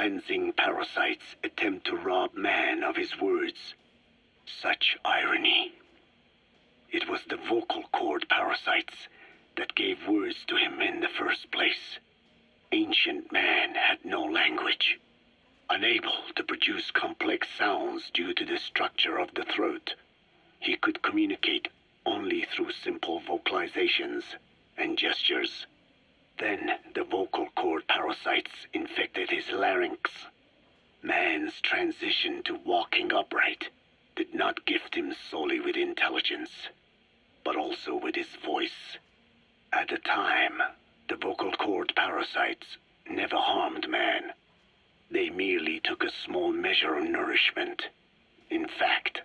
cleansing parasites attempt to rob man of his words. Such irony. It was the vocal cord parasites that gave words to him in the first place. Ancient man had no language. Unable to produce complex sounds due to the structure of the throat, he could communicate only through simple vocalizations and gestures. Then the vocal cord parasites infected his larynx. Man's transition to walking upright did not gift him solely with intelligence, but also with his voice. At the time, the vocal cord parasites never harmed man. They merely took a small measure of nourishment. In fact,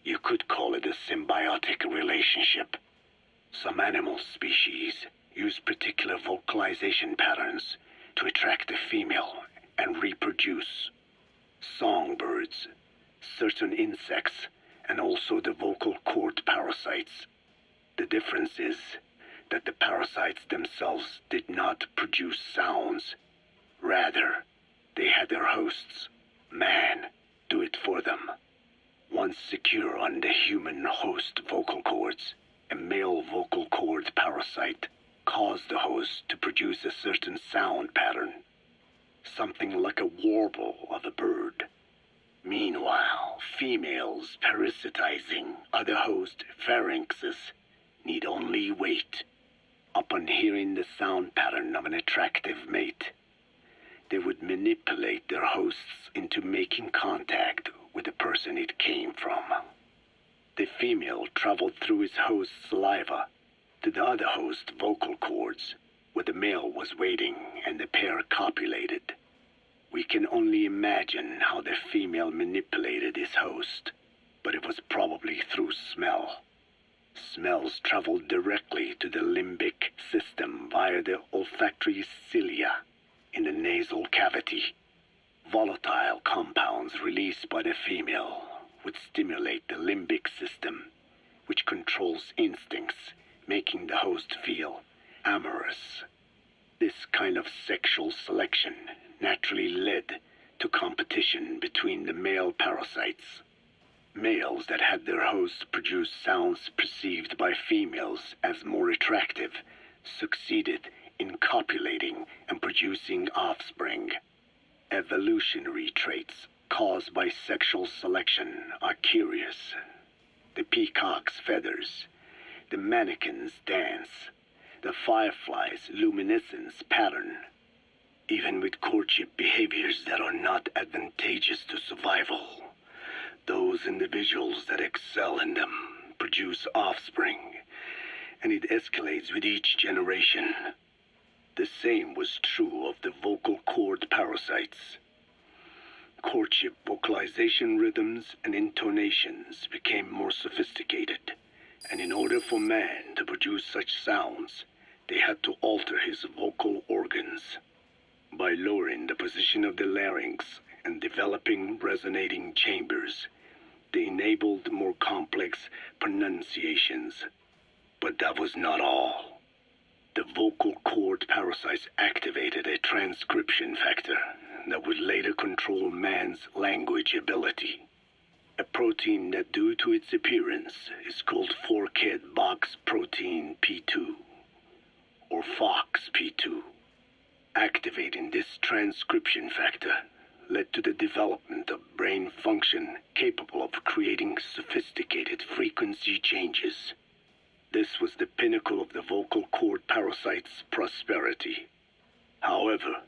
you could call it a symbiotic relationship. Some animal species use particular vocalization patterns to attract a female and reproduce. Songbirds, certain insects, and also the vocal cord parasites. The difference is that the parasites themselves did not produce sounds. Rather, they had their hosts, man, do it for them. Once secure on the human host vocal cords, a male vocal cord parasite caused the host to produce a certain sound pattern, something like a warble of a bird. Meanwhile, females parasitizing other host pharynxes need only wait. Upon hearing the sound pattern of an attractive mate, they would manipulate their hosts into making contact with the person it came from. The female traveled through his host's saliva to the other host's vocal cords, where the male was waiting, and the pair copulated. We can only imagine how the female manipulated his host, but it was probably through smell. Smells traveled directly to the limbic system via the olfactory cilia in the nasal cavity. Volatile compounds released by the female would stimulate the limbic system, which controls instincts, making the host feel amorous. This kind of sexual selection naturally led to competition between the male parasites. Males that had their hosts produce sounds perceived by females as more attractive succeeded in copulating and producing offspring. Evolutionary traits caused by sexual selection are curious. The peacock's feathers, the mannequin's dance, the firefly's luminescence pattern. Even with courtship behaviors that are not advantageous to survival, those individuals that excel in them produce offspring, and it escalates with each generation. The same was true of the vocal cord parasites. Courtship vocalization rhythms and intonations became more sophisticated, and in order for man to produce such sounds, they had to alter his vocal organs. By lowering the position of the larynx and developing resonating chambers, they enabled more complex pronunciations. But that was not all. The vocal cord parasites activated a transcription factor that would later control man's language ability. A protein that, due to its appearance, is called forkhead box protein P2, or FOXP2. Activating this transcription factor led to the development of brain function capable of creating sophisticated frequency changes. This was the pinnacle of the vocal cord parasite's prosperity. However,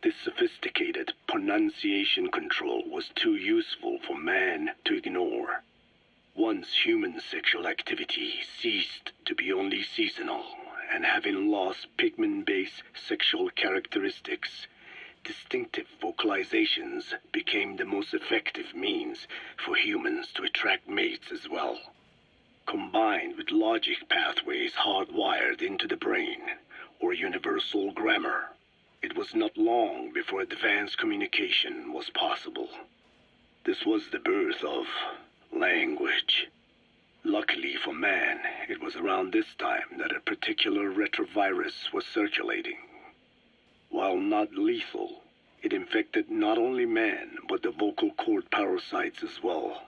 this sophisticated pronunciation control was too useful for man to ignore. Once human sexual activity ceased to be only seasonal, and having lost pigment-based sexual characteristics, distinctive vocalizations became the most effective means for humans to attract mates as well. Combined with logic pathways hardwired into the brain, or universal grammar, it was not long before advanced communication was possible. This was the birth of language. Luckily for man, it was around this time that a particular retrovirus was circulating. While not lethal, It infected not only man, but the vocal cord parasites as well.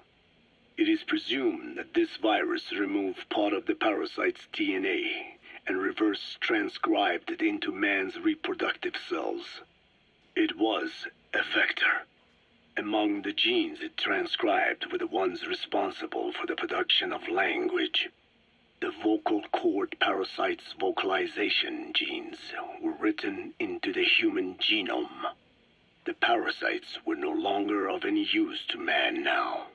It is presumed that this virus removed part of the parasite's DNA and reverse transcribed it into man's reproductive cells. It was a vector. Among the genes it transcribed were the ones responsible for the production of language. The vocal cord parasite's vocalization genes were written into the human genome. The parasites were no longer of any use to man now.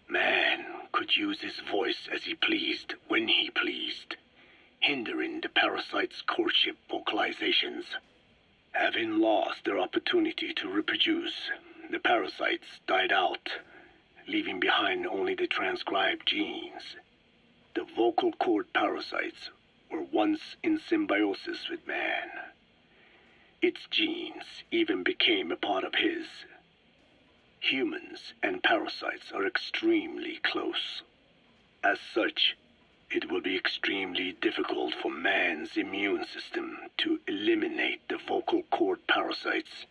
Man could use his voice as he pleased, when he pleased, hindering the parasite's courtship vocalizations. Having lost their opportunity to reproduce, the parasites died out, leaving behind only the transcribed genes. The vocal cord parasites were once in symbiosis with man. Its genes even became a part of his. Humans and parasites are extremely close. As such, it will be extremely difficult for man's immune system to eliminate the vocal cord parasites.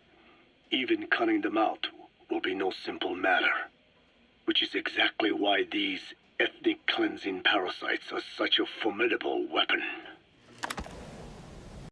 Even cutting them out will be no simple matter, which is exactly why these ethnic cleansing parasites are such a formidable weapon.